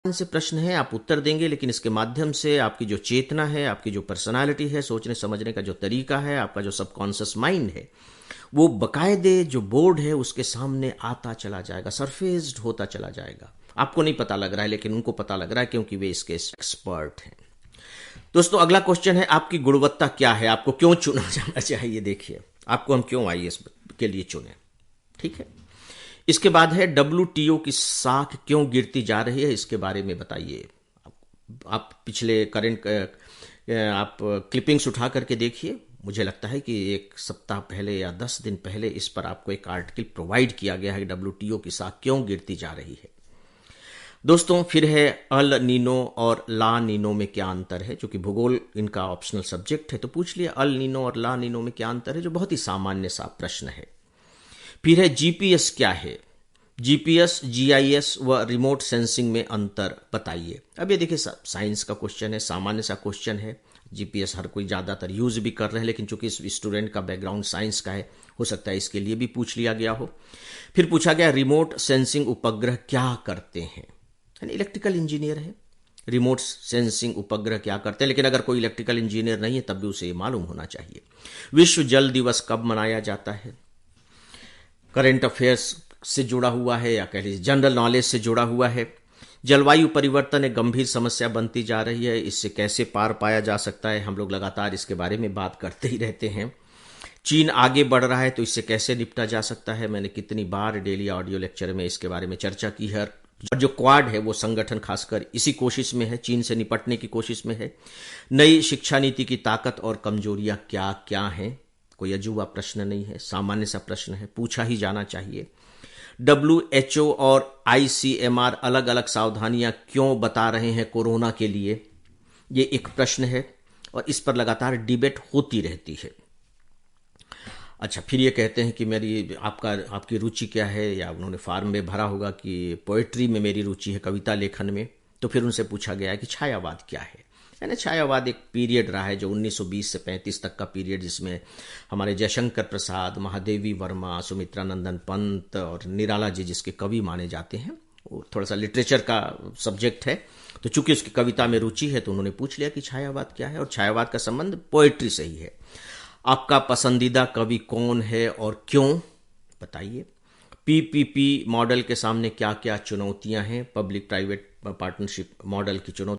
से प्रश्न है, आप उत्तर देंगे, लेकिन इसके माध्यम से आपकी जो चेतना है, आपकी जो पर्सनालिटी है, सोचने समझने का जो तरीका है, आपका जो सबकॉन्शियस माइंड है, वो बकायदे जो बोर्ड है उसके सामने आता चला जाएगा, सरफेस्ड होता चला जाएगा। आपको नहीं पता लग रहा है, लेकिन उनको पता लग रहा है, क्योंकि वे इसके एक्सपर्ट हैं। दोस्तों, अगला क्वेश्चन है, आपकी गुणवत्ता क्या है, आपको क्यों चुना जाना चाहिए। देखिए, आपको हम क्यों आईएएस के लिए चुने, ठीक है। इसके बाद है, WTO की साख क्यों गिरती जा रही है, इसके बारे में बताइए। आप पिछले करंट आप क्लिपिंग्स उठा करके देखिए। मुझे लगता है कि 1 सप्ताह पहले या 10 दिन पहले इस पर आपको एक आर्टिकल प्रोवाइड किया गया है, WTO की साख क्यों गिरती जा रही है। दोस्तों, फिर है अल नीनो और ला नीनो में क्या अंतर है, जो कि भूगोल इनका ऑप्शनल सब्जेक्ट है, तो पूछ लिया अल नीनो और ला नीनो में क्या अंतर है, जो बहुत ही सामान्य सा प्रश्न है। फिर है जीपीएस क्या है, जीपीएस, जीआईएस व रिमोट सेंसिंग में अंतर बताइए। अब ये देखिए, साइंस का क्वेश्चन है, सामान्य सा क्वेश्चन है। जीपीएस हर कोई ज़्यादातर यूज भी कर रहे हैं, लेकिन चूंकि इस स्टूडेंट का बैकग्राउंड साइंस का है, हो सकता है इसके लिए भी पूछ लिया गया हो। फिर पूछा गया, रिमोट सेंसिंग उपग्रह क्या करते हैं, यानी इलेक्ट्रिकल इंजीनियर है, रिमोट सेंसिंग उपग्रह क्या करते हैं, लेकिन अगर कोई इलेक्ट्रिकल इंजीनियर नहीं है तब भी उसे ये मालूम होना चाहिए। विश्व जल दिवस कब मनाया जाता है, करंट अफेयर्स से जुड़ा हुआ है या कह लीजिए जनरल नॉलेज से जुड़ा हुआ है। जलवायु परिवर्तन एक गंभीर समस्या बनती जा रही है, इससे कैसे पार पाया जा सकता है, हम लोग लगातार इसके बारे में बात करते ही रहते हैं। चीन आगे बढ़ रहा है, तो इससे कैसे निपटा जा सकता है, मैंने कितनी बार डेली ऑडियो लेक्चर में इसके बारे में चर्चा की है। और जो क्वाड है वो संगठन खासकर इसी कोशिश में है, चीन से निपटने की कोशिश में है। नई शिक्षा नीति की ताकत और कमजोरियां क्या क्या हैं, कोई अजूबा प्रश्न नहीं है, सामान्य सा प्रश्न है, पूछा ही जाना चाहिए। WHO और ICMR अलग अलग सावधानियां क्यों बता रहे हैं कोरोना के लिए, ये एक प्रश्न है और इस पर लगातार डिबेट होती रहती है। अच्छा, फिर ये कहते हैं कि आपकी रुचि क्या है, या उन्होंने फॉर्म में भरा होगा कि पोएट्री में मेरी रुचि है, कविता लेखन में, तो फिर उनसे पूछा गया है कि छायावाद क्या है। यानी छायावाद एक पीरियड रहा है जो 1920 से 35 तक का पीरियड, जिसमें हमारे जयशंकर प्रसाद, महादेवी वर्मा, सुमित्रा नंदन पंत और निराला जी जिसके कवि माने जाते हैं, वो थोड़ा सा लिटरेचर का सब्जेक्ट है, तो चूंकि उसकी कविता में रुचि है तो उन्होंने पूछ लिया कि छायावाद क्या है, और छायावाद का संबंध पोएट्री से ही है। आपका पसंदीदा कवि कौन है और क्यों, बताइए। PPP मॉडल के सामने क्या क्या चुनौतियां हैं, पब्लिक प्राइवेट पार्टनरशिप मॉडल की चुनौती